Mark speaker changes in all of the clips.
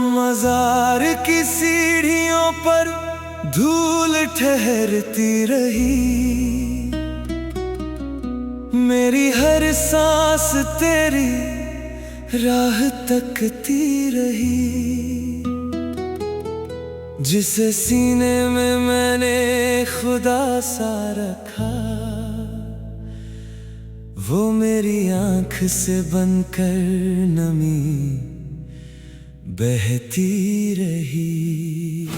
Speaker 1: मज़ार की सीढ़ियों पर धूल ठहरती रही, मेरी हर सांस तेरी राह तकती रही। जिसे सीने में मैंने खुदा सा रखा, वो मेरी आँख से बनकर नमी बहती रही।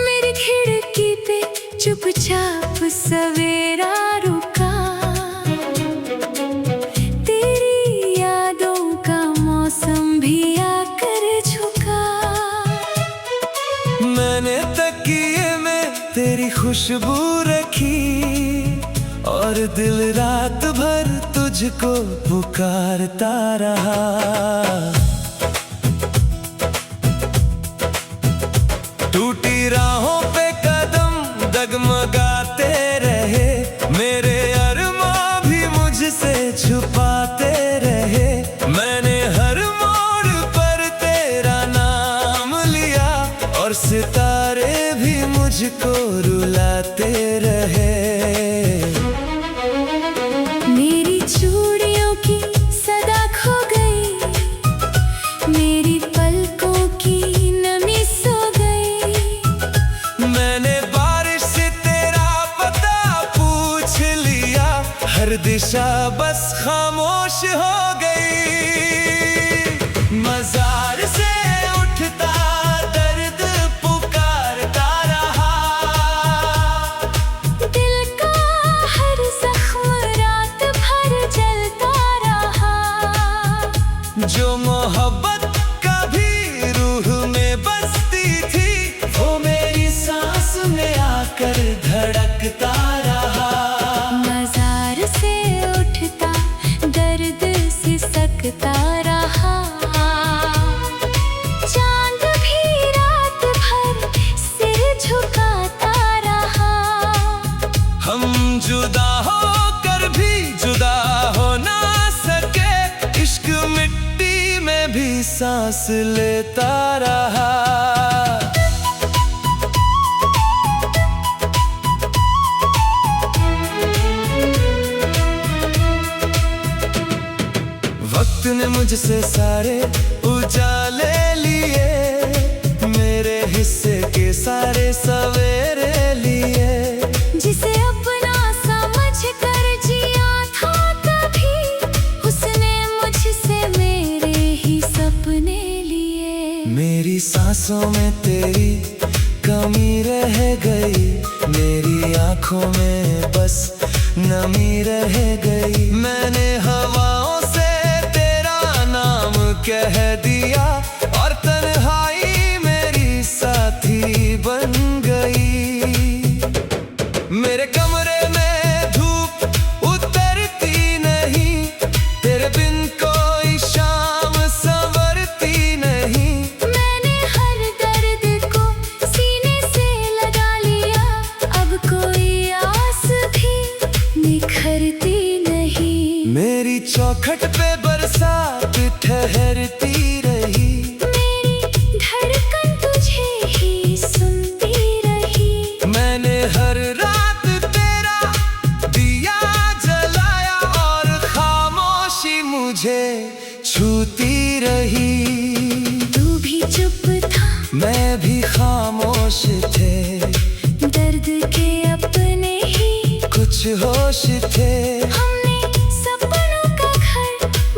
Speaker 2: मेरी खिड़की पे चुपचाप सवेरा रुका, तेरी यादों का मौसम भी आकर झुका।
Speaker 1: मैंने तकिए में तेरी खुशबू रखी, और दिल रात भर तुझको पुकारता रहा। टूटी राहों पे कदम डगमगाते रहे, मेरे अरमां भी मुझसे छुपाते रहे। मैंने हर मोड़ पर तेरा नाम लिया, और सितारे भी मुझको रुलाते रहे।
Speaker 2: मेरी चूड़ियों की सदा खो गई, मेरी पलकों की नमी सो गई।
Speaker 1: मैंने बारिश से तेरा पता पूछ लिया, हर दिशा बस खामोश हो गई। मज़ार से उठता दर्द पुकारता रहा,
Speaker 2: दिल का हर जख्म रात भर जलता रहा।
Speaker 1: जो मोहब्बत कभी रूह में बसती थी, वो मेरी सांस में आकर धड़कता रहा।
Speaker 2: मज़ार से उठता दर्द सिसकता रहा, चांद भी रात भर सिर झुकाता रहा।
Speaker 1: हम जुदा होकर भी जुदा हो ना सके, इश्क मिट्टी में भी सांस लेता रहा। वक्त ने मुझसे सारे उजाले लिए, मेरे हिस्से के सारे सवेरे लिए।
Speaker 2: जिसे अपना समझ कर जिया था तभी, उसने मुझसे मेरे ही सपने लिए।
Speaker 1: मेरी सांसों में तेरी कमी रह गई, मेरी आँखों में बस नमी रह गई। मैंने हवाओं से तेरा नाम कह दिया, और तन्हाई मेरी साथी बन गई। मेरे कमरे में धूप उतरती नहीं, तेरे बिन कोई शाम संवरती नहीं।
Speaker 2: मैंने हर दर्द को सीने से लगा लिया, अब कोई आस भी निखरती नहीं।
Speaker 1: मेरी चौखट पे बरसात ठहरती रही,
Speaker 2: मेरी धड़कन तुझे ही सुनती रही।
Speaker 1: मैंने हर रात तेरा दिया जलाया, और खामोशी मुझे छूती रही।
Speaker 2: तू भी चुप था,
Speaker 1: मैं भी खामोश थे,
Speaker 2: दर्द के अपने ही
Speaker 1: कुछ होश थे।
Speaker 2: हमने सपनों का घर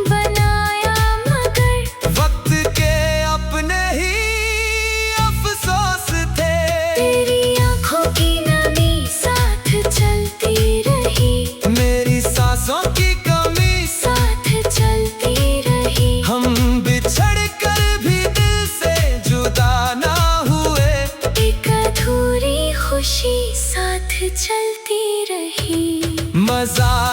Speaker 2: बनाया, मगर
Speaker 1: वक्त के अपने ही अफसोस थे।
Speaker 2: तेरी आंखों की नमी साथ चलती रही,
Speaker 1: मेरी सांसों की कमी
Speaker 2: साथ चलती रही।
Speaker 1: हम बिछड़ कर भी दिल से जुदा ना हुए,
Speaker 2: एक अधूरी खुशी साथ चलती रही।
Speaker 1: मज़ार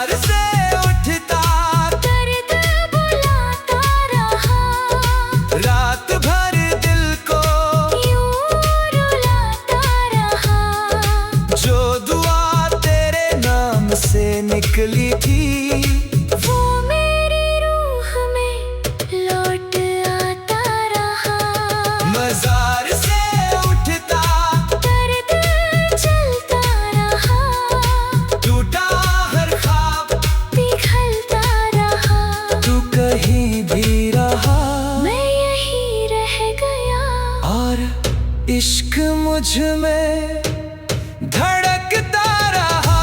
Speaker 1: निकली थी।
Speaker 2: वो मेरी रूह में लौट आता रहा।
Speaker 1: मजार से उठता
Speaker 2: दर्द चलता रहा।
Speaker 1: टूटा हर ख्वाब
Speaker 2: पिघलता रहा।
Speaker 1: तू कहीं भी रहा
Speaker 2: मैं यहीं रह गया।
Speaker 1: और इश्क मुझ में धड़कता रहा।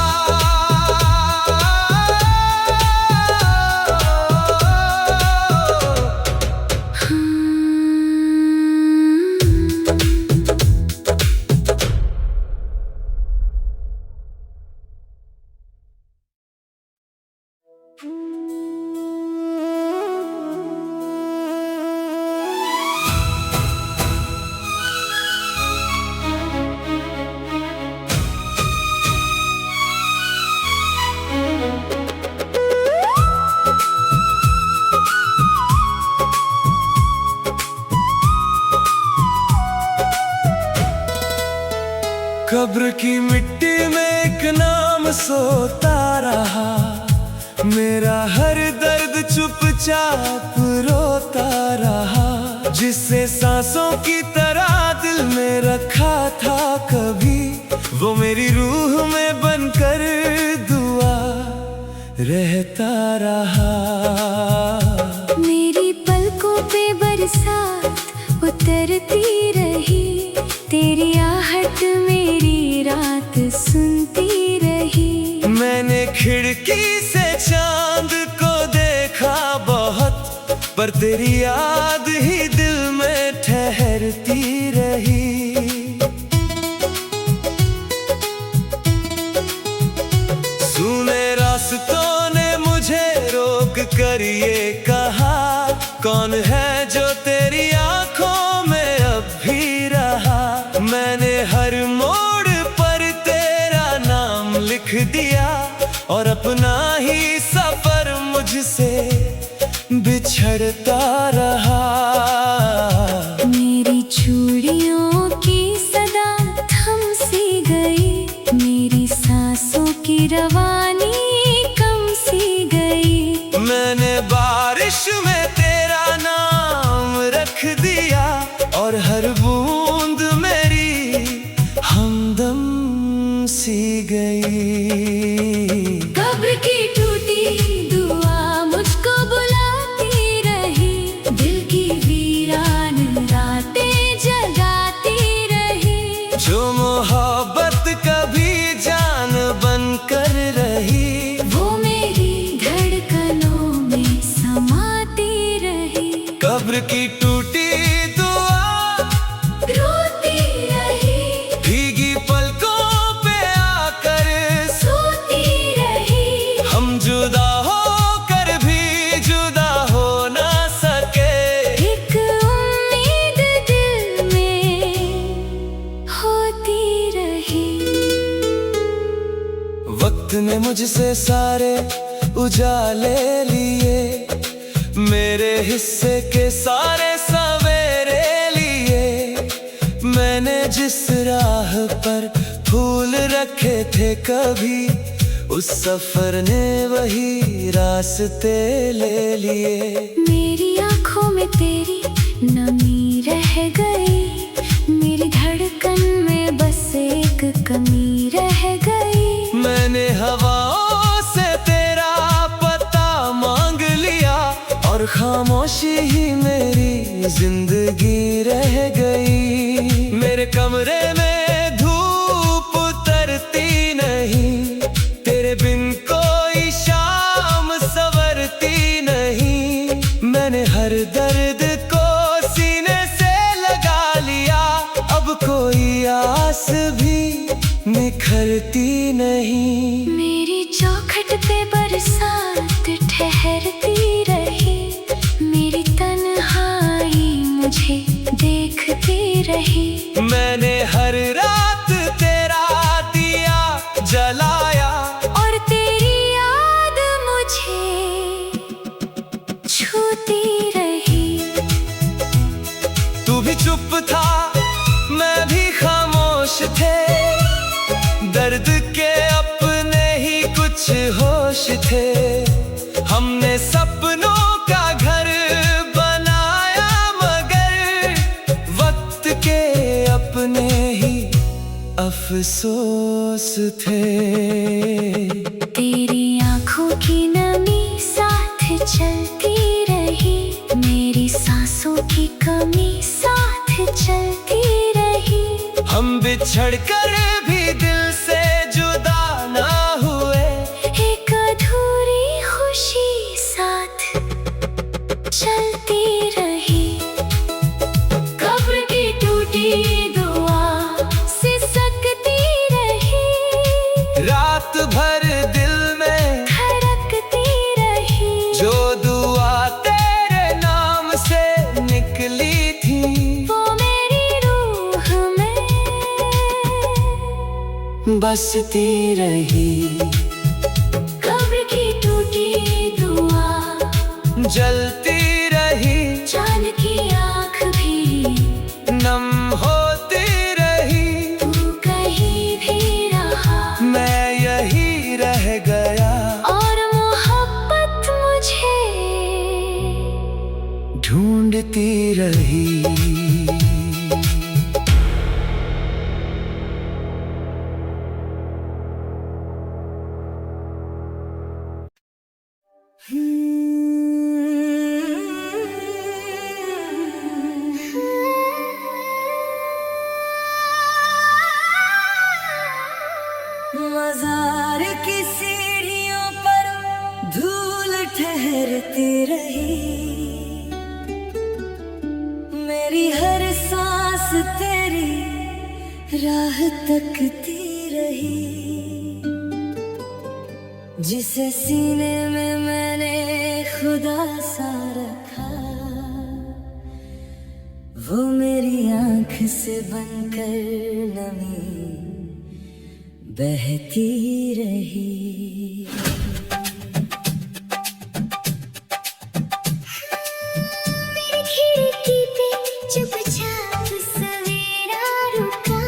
Speaker 1: कब्र की मिट्टी में एक नाम सोता रहा। मेरा हर दर्द चुपचाप रोता रहा। जिसे सांसों की तरह दिल में रखा था कभी, वो मेरी रूह में बनकर दुआ रहता रहा।
Speaker 2: मेरी पलकों पे बरसात उतरती रही। तेरी आहट मेरी रात सुनती रही।
Speaker 1: मैंने खिड़की से चांद को देखा बहुत, पर तेरी याद ही दिल में ठहरती रही। सुने रास्तों ने मुझे रोक कर ये कहा, कौन है जो तेरी आंखों में अब भी रहा। मैंने हर मोड़ पर तेरा नाम लिख दिया, और अपना ही सफर मुझसे बिछड़ता रहा।
Speaker 2: मेरी चूड़ियों की सदा थम सी गई। मेरी सांसों की रवानी कम सी गई।
Speaker 1: मैंने बारिश में तेरा नाम रख दिया, और हर बूंद मेरी हमदम सी गई।
Speaker 2: कब्र की टूटी दुआ मुझको बुलाती रही। दिल की वीरान रातें जगाती रही।
Speaker 1: जो मोहब्बत कभी जान बनकर रही,
Speaker 2: वो मेरी धड़कनों में समाती रही।
Speaker 1: कब्र की टूटी दुआ
Speaker 2: रोती रही।
Speaker 1: भीगी पलकों पे आकर
Speaker 2: सोती रही।
Speaker 1: हम जुदा होकर भी जुदा हो ना सके।
Speaker 2: एक उम्मीद दिल में होती रही।
Speaker 1: वक्त ने मुझसे सारे उजाले लिए, मेरे हिस्से के सारे सवेरे लिए। मैंने जिस राह पर फूल रखे थे कभी, उस सफर ने वही रास्ते ले लिए।
Speaker 2: मेरी आंखों में तेरी नमी रह गई। मेरी धड़कन में बस एक कमी रह गई।
Speaker 1: मैंने हवाओं से तेरा पता मांग लिया, और खामोशी ही मेरी जिंदगी रह गई। मेरे कमरे में धूप उतरती नहीं, तेरे बिन कोई शाम संवरती नहीं। मैंने हर दर्द को सीने से लगा लिया, अब कोई आस भी निखरती नहीं।
Speaker 2: मेरी चौखट पे बरसात ठहरती रही। मेरी तन्हाई मुझे देखती रही।
Speaker 1: मैंने हर रात तेरा दिया जलाया,
Speaker 2: और तेरी याद मुझे छूती रही।
Speaker 1: तू भी चुप था, मैं भी खामोश थे। दर्द के अपने ही कुछ होश खामोश थे। हमने सपनों का घर बनाया मगर वक्त के अपने ही अफसोस थे।
Speaker 2: तेरी आंखों की नमी साथ चलती रही, मेरी सांसों की कमी साथ चलती रही।
Speaker 1: हम बिछड़ कर भी दिल से जुदा ना हुए,
Speaker 2: एक अधूरी खुशी साथ चलती रही। कब्र की टूटी दुआ सिसकती रही,
Speaker 1: रात भर दिल में
Speaker 2: धड़कती रही।
Speaker 1: जो दुआ तेरे नाम से निकली थी,
Speaker 2: वो मेरी रूह में
Speaker 1: बसती रही।
Speaker 2: कब्र की टूटी दुआ
Speaker 1: जलती रही,
Speaker 2: चांद की आँख भी
Speaker 1: नम होती रही।
Speaker 2: तू कहीं भी रहा,
Speaker 1: मैं यही रह गया,
Speaker 2: और मोहब्बत मुझे
Speaker 1: ढूंढती रही।
Speaker 3: मज़ार की सीढ़ियों पर धूल ठहरती रही, मेरी हर सांस तेरी राह तकती रही। जिसे सीने में मैंने खुदा सा रखा, वो मेरी आँख से बनकर नमी बहती रही।
Speaker 2: मेरी खिड़की पे चुपचाप सवेरा रुका,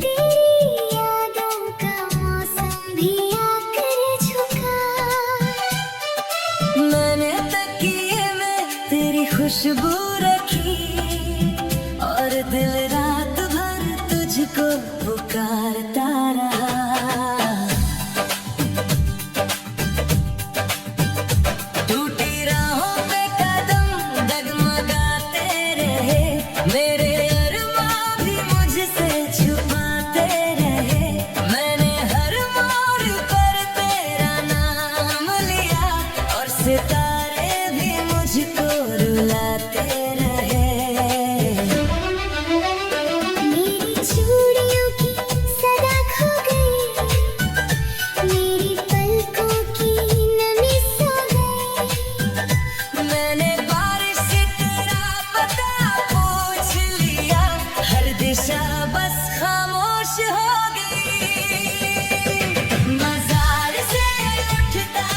Speaker 2: तेरी यादों का मौसम भी आकर झुका।
Speaker 3: मैंने तकिए में तेरी खुशबू रखी, और दिल रात भर तुझको पुकारता रहा। टूटी राहों पे कदम डगमगाते रहे, मेरे अरमां भी मुझसे छुपाते रहे। मैंने हर मोड़ पर तेरा नाम लिया, और सितारे भी मुझको रुलाते रहे।
Speaker 2: मेरी चूड़ियों की सदा खो गई, मेरी पलकों की नमी सो गई।
Speaker 3: मैंने बारिश से तेरा पता पूछ लिया, हर दिशा बस खामोश हो गई। मज़ार से उठता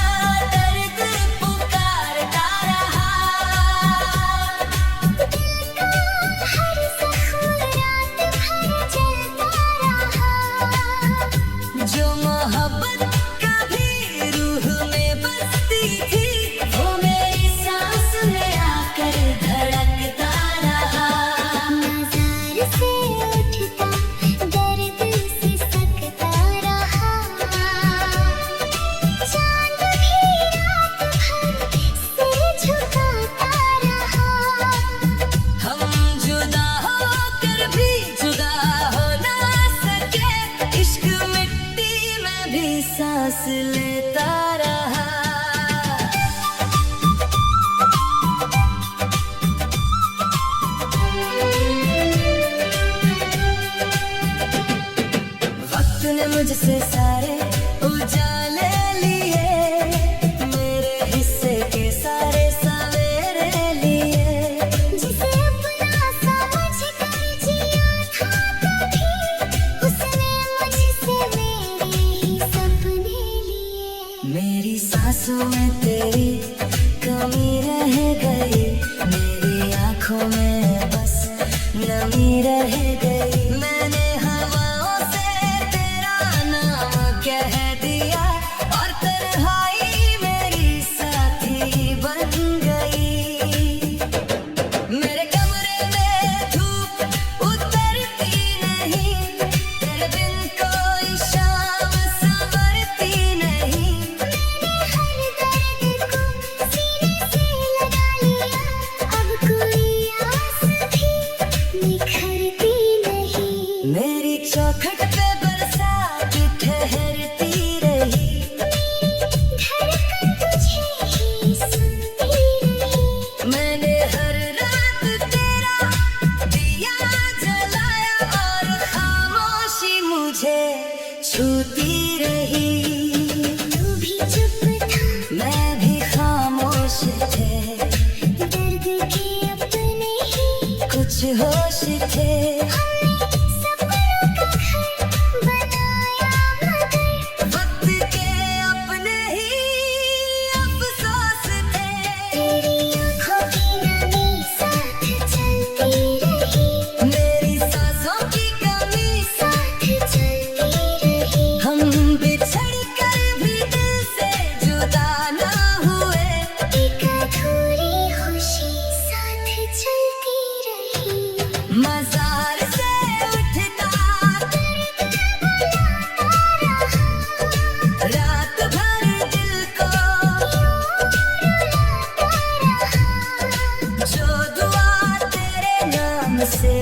Speaker 3: दर्द पुकारता रहा,
Speaker 2: हर जख्म रात भर जलता रहा।
Speaker 3: जो मोहब्बत कभी रूह में बसती थी, वो मेरी सांस में आकर धड़कता रहा।
Speaker 2: मज़ार से उठता दर्द सिसकता रहा, चांद भी रात भर सिर झुकाता रहा।
Speaker 3: हम जुदा होकर भी जुदा हो ना सके, इश्क मिट्टी में भी सांस लेता रहा। वक्त ने मुझसे सारे उजाले लिए, मेरे हिस्से के सारे सवेरे लिए।
Speaker 2: जिसे अपना समझ कर जिया था कभी, उसने मुझसे मेरे ही सपने लिए।
Speaker 3: मेरी सांसों में तेरी कमी रह गई, मेरी आँखों में बस नमी रह गई। मैंने हवाओं से तेरा नाम कुछ होश थे।
Speaker 2: सपनों का घर बनाया मगर
Speaker 3: वक्त के अपने ही अफसोस थे।
Speaker 2: तेरी आँखों की नमी साथ चलती रही,
Speaker 3: मेरी सांसों की कमी
Speaker 2: साथ चलती रही।
Speaker 3: हम बिछड़ कर भी दिल से जुदा ना हुए।
Speaker 2: एक अधूरी खुशी साथ चलती रही।
Speaker 3: मजार से उठता रात भर दिल को, जो दुआ तेरे नाम से